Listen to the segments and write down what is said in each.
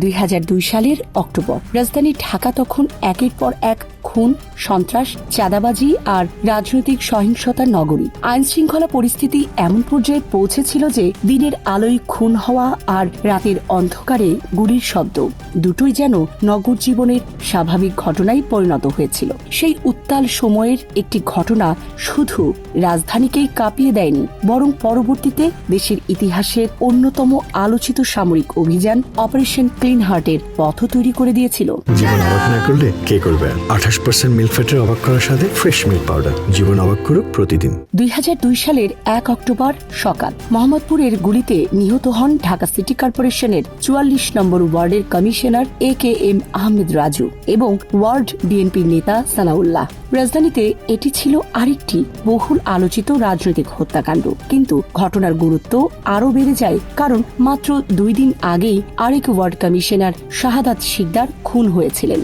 2002 সালের অক্টোবর। রাজধানী ঢাকা তখন একের পর এক খুন, সন্ত্রাস, চাঁদাবাজি আর রাজনৈতিক সহিংসতার নগরী। আইনশৃঙ্খলা পরিস্থিতি এমন পর্যায়ে পৌঁছেছিল যে দিনের আলোয় খুন হওয়া আর রাতের অন্ধকারে গুলির শব্দ দুটোই যেন নগর জীবনের স্বাভাবিক ঘটনায় পরিণত হয়েছিল। সেই উত্তাল সময়ের একটি ঘটনা শুধু রাজধানীকেই কাঁপিয়ে দেয়নি, বরং পরবর্তীতে দেশের ইতিহাসের অন্যতম আলোচিত সামরিক অভিযান অপারেশন ক্লিন হার্টের পথ তৈরি করে দিয়েছিল। জীবন অবাক না করলে কে করবে? 28% মিল্ক ফ্যাটের অবাক করার সাথে ফ্রেশ মিল্ক পাউডার। জীবন অবাক করুক প্রতিদিন। 2002 সালের 1 অক্টোবর সকাল মোহাম্মদপুরের গুলিতে নিহত হন ঢাকা সিটি কর্পোরেশনের 44 নম্বর ওয়ার্ডের কমিশনার AKM আহমেদ রাজু এবং ওয়ার্ড বিএনপির নেতা সানাউল্লাহ। রাজধানীতে এটি ছিল আরেকটি বহুল আলোচিত রাজনৈতিক হত্যাকাণ্ড, কিন্তু ঘটনার গুরুত্ব আরও বেড়ে যায় কারণ মাত্র 2 দিন আগেই আরেক ওয়ার্ড কমিশনার শাহাদাত শিকদার খুন হয়েছিলেন।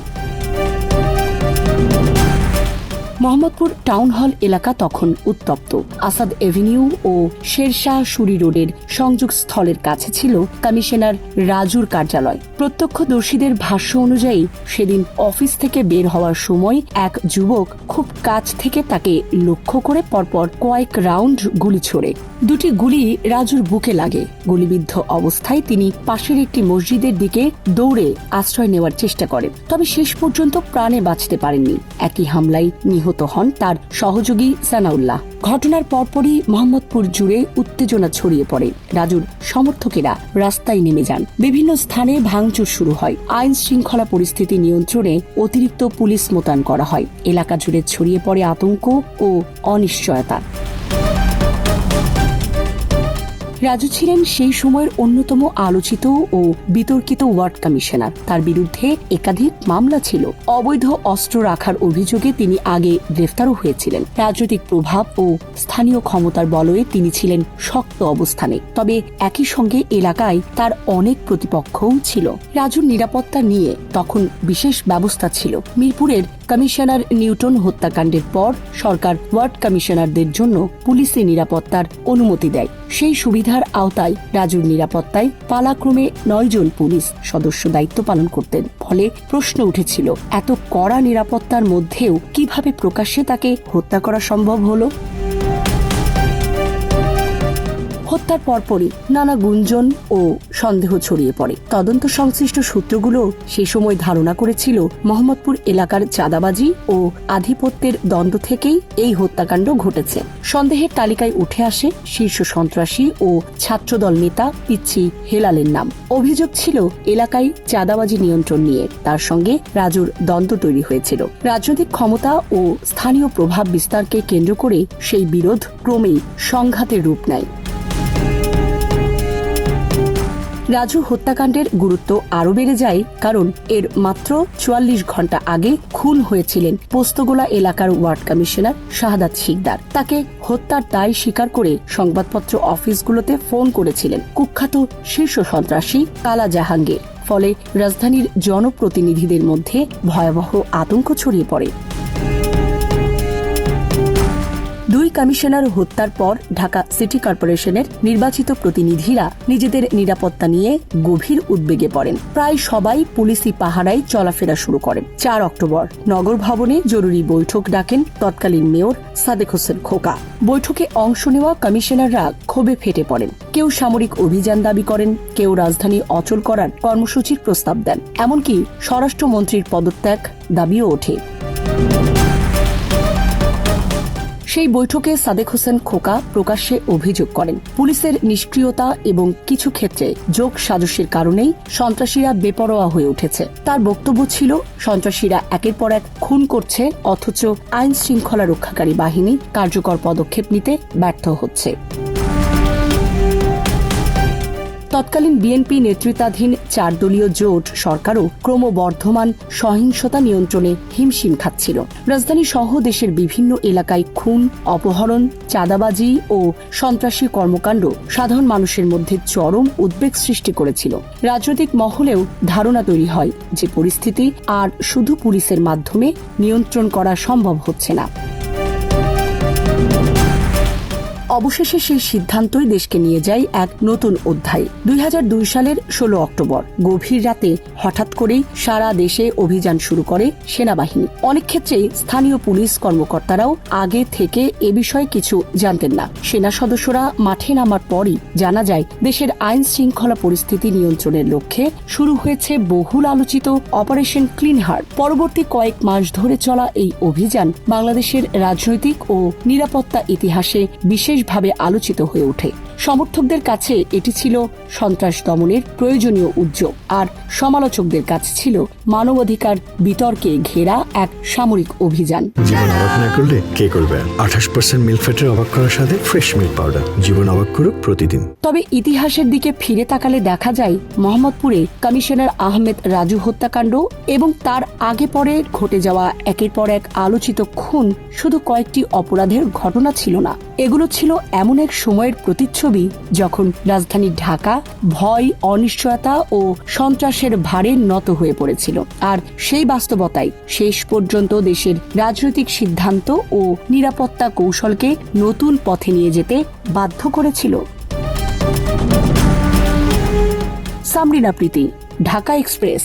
মোহাম্মদপুর টাউন হল এলাকা তখন উত্তপ্ত। আসাদ এভিনিউ ও শেরশাহ সুরি রোডের সংযোগস্থলের কাছে ছিল কমিশনার রাজুর কার্যালয়। প্রত্যক্ষদর্শীদের ভাষ্য অনুযায়ী সেদিন অফিস থেকে বের হওয়ার সময় এক যুবক খুব কাছ থেকে তাকে লক্ষ্য করে পরপর কয়েক রাউন্ড গুলি ছোড়ে। 2টি গুলি রাজুর বুকে লাগে। গুলিবিদ্ধ অবস্থায় তিনি পাশের একটি মসজিদের দিকে দৌড়ে আশ্রয় নেওয়ার চেষ্টা করেন, তবে শেষ পর্যন্ত প্রাণে বাঁচতে পারেননি। একই হামলায় নিহত হন তার সহযোগী সানাউল্লাহ। ঘটনার পরপরই মোহাম্মদপুর জুড়ে উত্তেজনা ছড়িয়ে পড়ে। রাজুর সমর্থকেরা রাস্তায় নেমে যান। বিভিন্ন স্থানে ভাঙচুর শুরু হয়। আইন শৃঙ্খলা পরিস্থিতি নিয়ন্ত্রণে অতিরিক্ত পুলিশ মোতায়েন করা হয়। এলাকা জুড়ে ছড়িয়ে পড়ে আতঙ্ক ও অনিশ্চয়তা। রাজু ছিলেন সেই সময়ের অন্যতম আলোচিত ও বিতর্কিত ওয়ার্ড কমিশনার। তার বিরুদ্ধে একাধিক মামলা ছিল। অবৈধ অস্ত্র রাখার অভিযোগে তিনি আগে গ্রেফতারও হয়েছিলেন। রাজনৈতিক প্রভাব ও স্থানীয় ক্ষমতার বলয়ে তিনি ছিলেন শক্ত অবস্থানে, তবে একই সঙ্গে এলাকায় তার অনেক প্রতিপক্ষও ছিল। রাজুর নিরাপত্তা নিয়ে তখন বিশেষ ব্যবস্থা ছিল। মিরপুরের কমিশনার নিউটন হত্যাকাণ্ডের পর সরকার ওয়ার্ড কমিশনারদের জন্য পুলিশি নিরাপত্তার অনুমতি দেয়। সেই সুবিধার আওতায় রাজুর নিরাপত্তায় পালাক্রমে 9 জন পুলিশ সদস্য দায়িত্ব পালন করতেন। ফলে প্রশ্ন উঠেছিল, এত কড়া নিরাপত্তার মধ্যেও কিভাবে প্রকাশ্যে তাকে হত্যা করা সম্ভব হলো? হত্যার পরপরই নানা গুঞ্জন ও সন্দেহ ছড়িয়ে পড়ে। তদন্ত সংশ্লিষ্ট সূত্রগুলো সে সময় ধারণা করেছিল মোহাম্মদপুর এলাকার চাঁদাবাজি ও আধিপত্যের দ্বন্দ্ব থেকেই এই হত্যাকাণ্ড ঘটেছে। সন্দেহের তালিকায় উঠে আসে শীর্ষ সন্ত্রাসী ও ছাত্রদল নেতা পিচ্ছি হেলালের নাম। অভিযোগ ছিল এলাকায় চাঁদাবাজি নিয়ন্ত্রণ নিয়ে তার সঙ্গে রাজুর দ্বন্দ্ব তৈরি হয়েছিল। রাজনৈতিক ক্ষমতা ও স্থানীয় প্রভাব বিস্তারকে কেন্দ্র করে সেই বিরোধ ক্রমেই সংঘাতের রূপ নেয়। রাজু হত্যাকাণ্ডের গুরুত্ব আরও বেড়ে যায় কারণ এর মাত্র 44 ঘণ্টা আগে খুন হয়েছিলেন পোস্তগোলা এলাকার ওয়ার্ড কমিশনার শাহাদাত শিকদার। তাকে হত্যার দায় স্বীকার করে সংবাদপত্র অফিসগুলোতে ফোন করেছিলেন কুখ্যাত শীর্ষ সন্ত্রাসী কালা জাহাঙ্গীর। ফলে রাজধানীর জনপ্রতিনিধিদের মধ্যে ভয়াবহ আতঙ্ক ছড়িয়ে পড়ে। 2 কমিশনার হত্যার পর ঢাকা সিটি কর্পোরেশনের নির্বাচিত প্রতিনিধিরা নিজেদের নিরাপত্তা নিয়ে গভীর উদ্বেগে পড়েন। প্রায় সবাই পুলিশি পাহারায় চলাফেরা শুরু করেন। 4 অক্টোবর নগর ভবনে জরুরি বৈঠক ডাকেন তৎকালীন মেয়র সাদেক হোসেন খোকা। বৈঠকে অংশ নেওয়া কমিশনাররা ক্ষোভে ফেটে পড়েন। কেউ সামরিক অভিযান দাবি করেন, কেউ রাজধানী অচল করার কর্মসূচির প্রস্তাব দেন, এমনকি স্বরাষ্ট্রমন্ত্রীর পদত্যাগ দাবিও ওঠে। সেই বৈঠকে সাদেক হোসেন খোকা প্রকাশ্যে অভিযোগ করেন, পুলিশের নিষ্ক্রিয়তা এবং কিছু ক্ষেত্রে যোগ সাজসের কারণেই সন্ত্রাসীরা বেপরোয়া হয়ে উঠেছে। তার বক্তব্য ছিল, সন্ত্রাসীরা একের পর এক খুন করছে অথচ আইন শৃঙ্খলা রক্ষাকারী বাহিনী কার্যকর পদক্ষেপ নিতে ব্যর্থ হচ্ছে। তৎকালীন বিএনপি নেতৃত্বাধীন 4 দলীয় জোট সরকারও ক্রমবর্ধমান সহিংসতা নিয়ন্ত্রণে হিমশিম খাচ্ছিল। রাজধানী সহ দেশের বিভিন্ন এলাকায় খুন, অপহরণ, চাঁদাবাজি ও সন্ত্রাসী কর্মকাণ্ড সাধারণ মানুষের মধ্যে চরম উদ্বেগ সৃষ্টি করেছিল। রাজনৈতিক মহলেও ধারণা তৈরি হয় যে পরিস্থিতি আর শুধু পুলিশের মাধ্যমে নিয়ন্ত্রণ করা সম্ভব হচ্ছে না। অবশেষে সেই সিদ্ধান্তই দেশকে নিয়ে যায় এক নতুন অধ্যায়। 2002 সালের 16 অক্টোবর গভীর রাতে হঠাৎ করেই সারা দেশে অভিযান শুরু করে সেনাবাহিনী। অনেক ক্ষেত্রেই স্থানীয় পুলিশ কর্মকর্তারাও আগে থেকে এ বিষয়ে কিছু জানতেন না। সেনা সদস্যরা মাঠে নামার পরই জানা যায় দেশের আইন শৃঙ্খলা পরিস্থিতি নিয়ন্ত্রণের লক্ষ্যে শুরু হয়েছে বহুল আলোচিত অপারেশন ক্লিন হার্ট। পরবর্তী কয়েক মাস ধরে চলা এই অভিযান বাংলাদেশের রাজনৈতিক ও নিরাপত্তা ইতিহাসে বিশেষভাবে আলোচিত হয়ে ওঠে। সমর্থকদের কাছে এটি ছিল সন্ত্রাস দমনের প্রয়োজনীয় উদ্যোগ, আর সমালোচকদের কাছে ছিল মানবাধিকার বিতর্কে ঘেরা এক সামরিক অভিযান। জীবন অবাক না করলে কে করবে? 28% মিল্ক ফ্যাটের অবাক করার সাথে ফ্রেশ মিল্ক পাউডার। জীবন অবাক করুক প্রতিদিন। তবে ইতিহাসের দিকে ফিরে তাকালে দেখা যায় মোহাম্মদপুরে কমিশনার আহমেদ রাজু হত্যাকাণ্ড এবং তার আগে পরে ঘটে যাওয়া একের পর এক আলোচিত খুন শুধু কয়েকটি অপরাধের ঘটনা ছিল না। এগুলো ছিল এমন এক সময়ের প্রতিচ্ছবি যখন রাজধানী ঢাকা ভয়, অনিশ্চয়তা ও সন্ত্রাসের ভারে নত হয়ে পড়েছিল। আর সেই বাস্তবতাই শেষ পর্যন্ত দেশের রাজনৈতিক সিদ্ধান্ত ও নিরাপত্তা কৌশলকে নতুন পথে নিয়ে যেতে বাধ্য করেছিল। সামরিনা প্রীতি, ঢাকা এক্সপ্রেস।